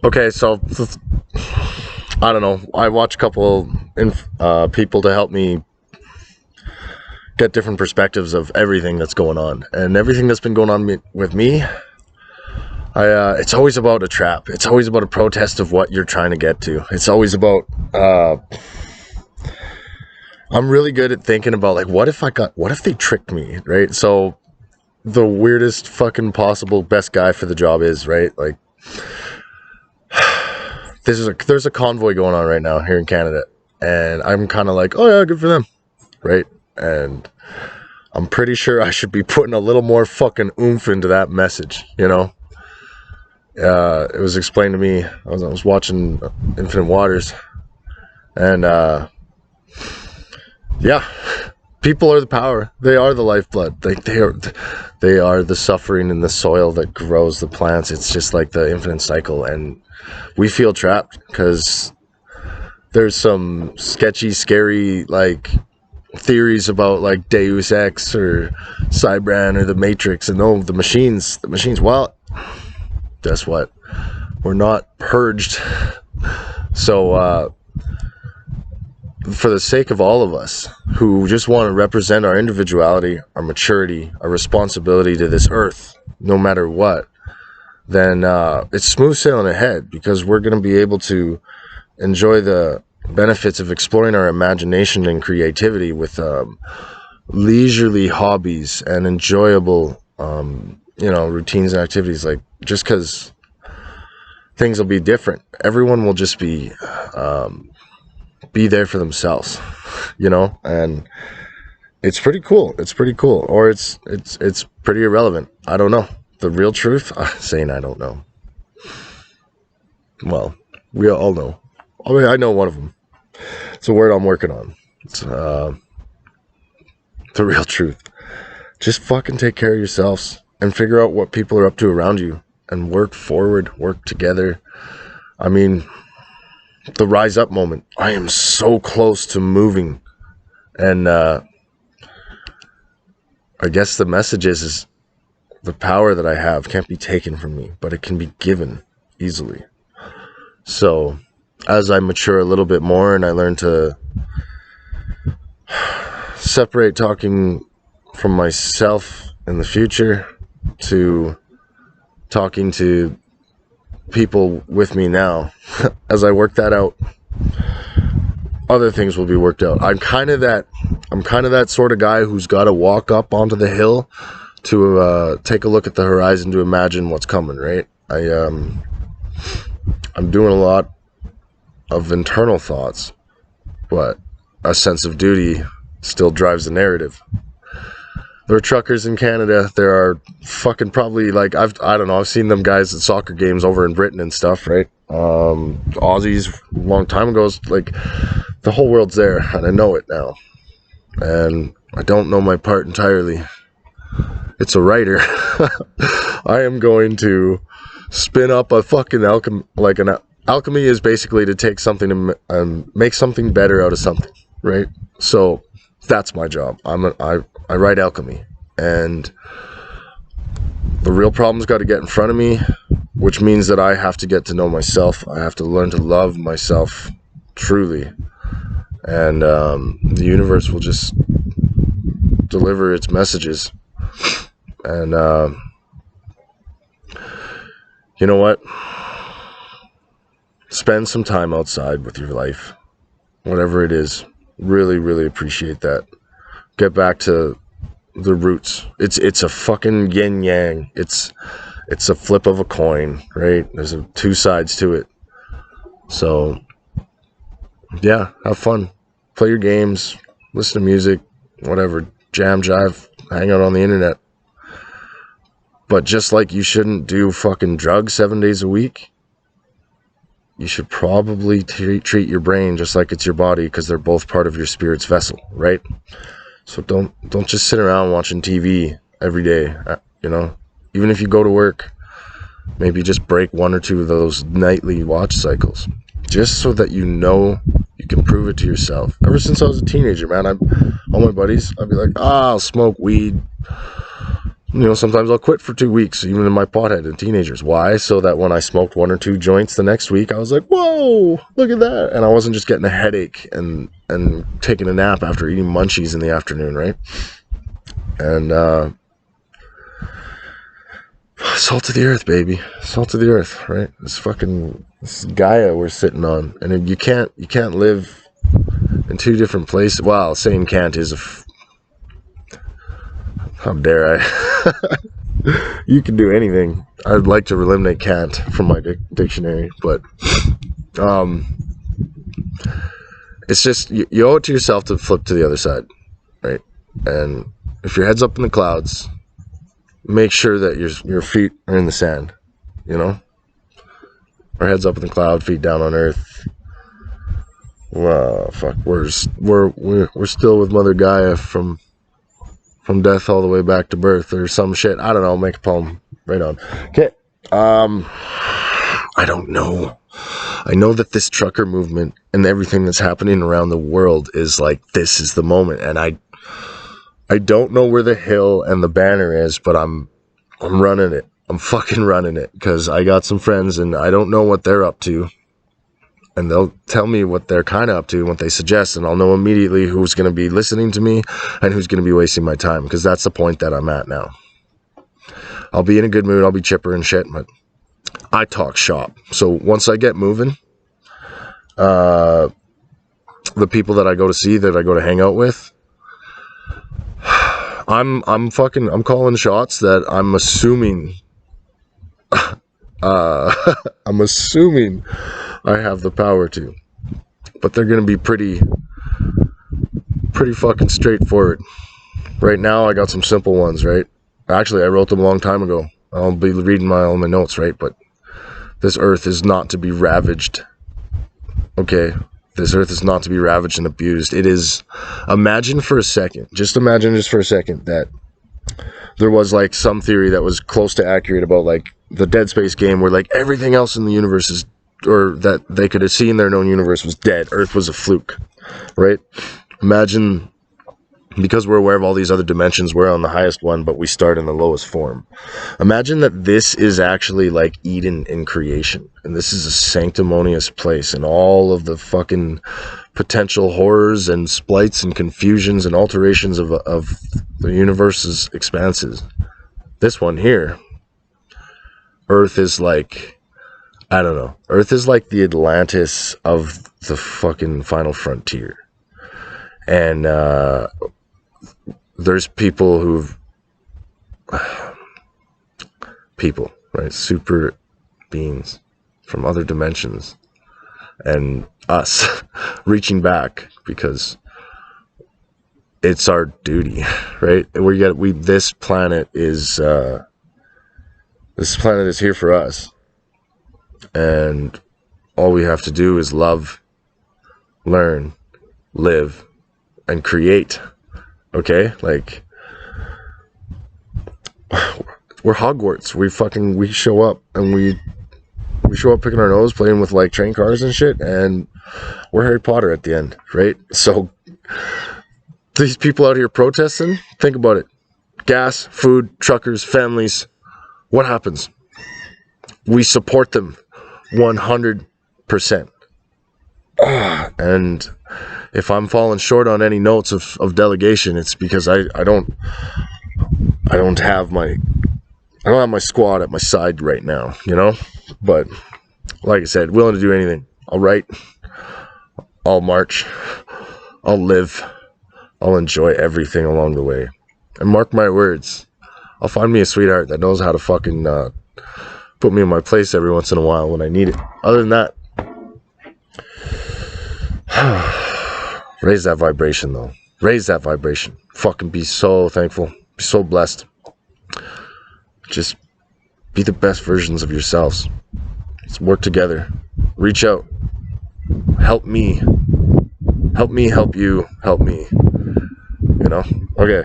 Okay, so I don't know. I watch a couple people to help me get different perspectives of everything that's going on, and everything that's been going on with me. It's always about a trap. It's always about a protest of what you're trying to get to. It's always about. I'm really good at thinking about like, what if they tricked me, right? So the weirdest fucking possible best guy for the job is, right? Like, there's a convoy going on right now here in Canada, and I'm kind of like, oh yeah, good for them, right? And I'm pretty sure I should be putting a little more fucking oomph into that message, you know? It was explained to me. I was watching Infinite Waters, and yeah, people are the power. They are the lifeblood. They are the suffering in the soil that grows the plants. It's just like the infinite cycle, and we feel trapped because there's some sketchy, scary like theories about like Deus Ex or Cybran or the Matrix, and the machines. Well, guess what? We're not purged. So for the sake of all of us who just want to represent our individuality, our maturity, our responsibility to this earth, no matter what, then it's smooth sailing ahead, because we're going to be able to enjoy the benefits of exploring our imagination and creativity with leisurely hobbies and enjoyable routines and activities. Like, just because things will be different, everyone will just be there for themselves, and it's pretty cool. Or it's pretty irrelevant. I don't know the real truth. Saying I don't know, well, we all know. I mean, I know one of them. It's a word I'm working on. It's the real truth. Just fucking take care of yourselves and figure out what people are up to around you and work forward, work together. I mean, the rise up moment. I am so close to moving, and I guess the message is the power that I have can't be taken from me, but it can be given easily. So as I mature a little bit more and I learn to separate talking from myself in the future to talking to people with me now, as I work that out, other things will be worked out. I'm kind of that sort of guy who's got to walk up onto the hill to take a look at the horizon to imagine what's coming, right? I'm doing a lot of internal thoughts, but a sense of duty still drives the narrative. There are truckers in Canada. There are fucking probably like I don't know. I've seen them guys at soccer games over in Britain and stuff, right? Aussies a long time ago. Like, the whole world's there, and I know it now. And I don't know my part entirely. It's a writer. I am going to spin up a fucking alchemy. Like, an alchemy is basically to take something and make something better out of something, right? So that's my job. I write alchemy, and the real problem's got to get in front of me, which means that I have to get to know myself. I have to learn to love myself truly, and the universe will just deliver its messages. And you know what? Spend some time outside with your life, whatever it is. Really, really appreciate that. Get back to the roots. It's a fucking yin yang. It's a flip of a coin, right? There's two sides to it. So yeah, have fun. Play your games, listen to music, whatever, jam, jive, hang out on the internet. But just like you shouldn't do fucking drugs 7 days a week, you should probably treat your brain just like it's your body, because they're both part of your spirit's vessel, right? So don't just sit around watching TV every day, Even if you go to work, maybe just break one or two of those nightly watch cycles, just so that you can prove it to yourself. Ever since I was a teenager, man, all my buddies, I'd be like, I'll smoke weed, Sometimes I'll quit for 2 weeks, even in my pothead and teenagers. Why? So that when I smoked 1 or 2 joints the next week, I was like, whoa, look at that. And I wasn't just getting a headache and taking a nap after eating munchies in the afternoon, right? And salt of the earth, baby. Salt of the earth, right? This Gaia we're sitting on. And you can't live in 2 different places. Well, saying can't is how dare I? You can do anything. I'd like to eliminate can't from my dictionary, but it's just you owe it to yourself to flip to the other side, right? And if your head's up in the clouds, make sure that your feet are in the sand. Our heads up in the cloud, feet down on earth. Wow, fuck, we're still with Mother Gaia from death all the way back to birth or some shit. I don't know. Make a poem. Right on. Okay. I don't know. I know that this trucker movement and everything that's happening around the world is like, this is the moment. And I don't know where the hill and the banner is, but I'm running it. I'm fucking running it because I got some friends and I don't know what they're up to. And they'll tell me what they're kind of up to, what they suggest, and I'll know immediately who's going to be listening to me and who's going to be wasting my time, because that's the point that I'm at now. I'll be in a good mood, I'll be chipper and shit, but I talk shop. So once I get moving, the people that I go to see, that I go to hang out with, I'm calling shots that I'm assuming I have the power to, but they're going to be pretty fucking straightforward. Right now I got some simple ones, right? Actually, I wrote them a long time ago. I'll be reading all my notes, right? But this earth is not to be ravaged. Okay? This earth is not to be ravaged and abused. It is, imagine for a second that there was like some theory that was close to accurate about like the Dead Space game, where like everything else in the universe is, or that they could have seen their known universe, was dead. Earth was a fluke, right? Imagine, because we're aware of all these other dimensions, we're on the highest one, but we start in the lowest form. Imagine that this is actually like Eden in creation, and this is a sanctimonious place, and all of the fucking potential horrors and splites and confusions and alterations of the universe's expanses. This one here, Earth is like, I don't know. Earth is like the Atlantis of the fucking final frontier. And there's people right? Super beings from other dimensions. And us reaching back because it's our duty, right? This planet is here for us. And all we have to do is love, learn, live, and create. Okay? Like, we're Hogwarts. We show up and we show up picking our nose, playing with like train cars and shit, and we're Harry Potter at the end, right? So these people out here protesting, think about it. Gas, food, truckers, families. What happens? We support them 100%. And if I'm falling short on any notes of delegation, it's because I don't have my squad at my side right now, But like I said, willing to do anything. I'll write, I'll march, I'll live, I'll enjoy everything along the way. And mark my words, I'll find me a sweetheart that knows how to fucking put me in my place every once in a while when I need it. Other than that, raise that vibration, though. Raise that vibration. Fucking be so thankful. Be so blessed. Just be the best versions of yourselves. Let's work together. Reach out. Help me. Help me help you. Help me. Okay.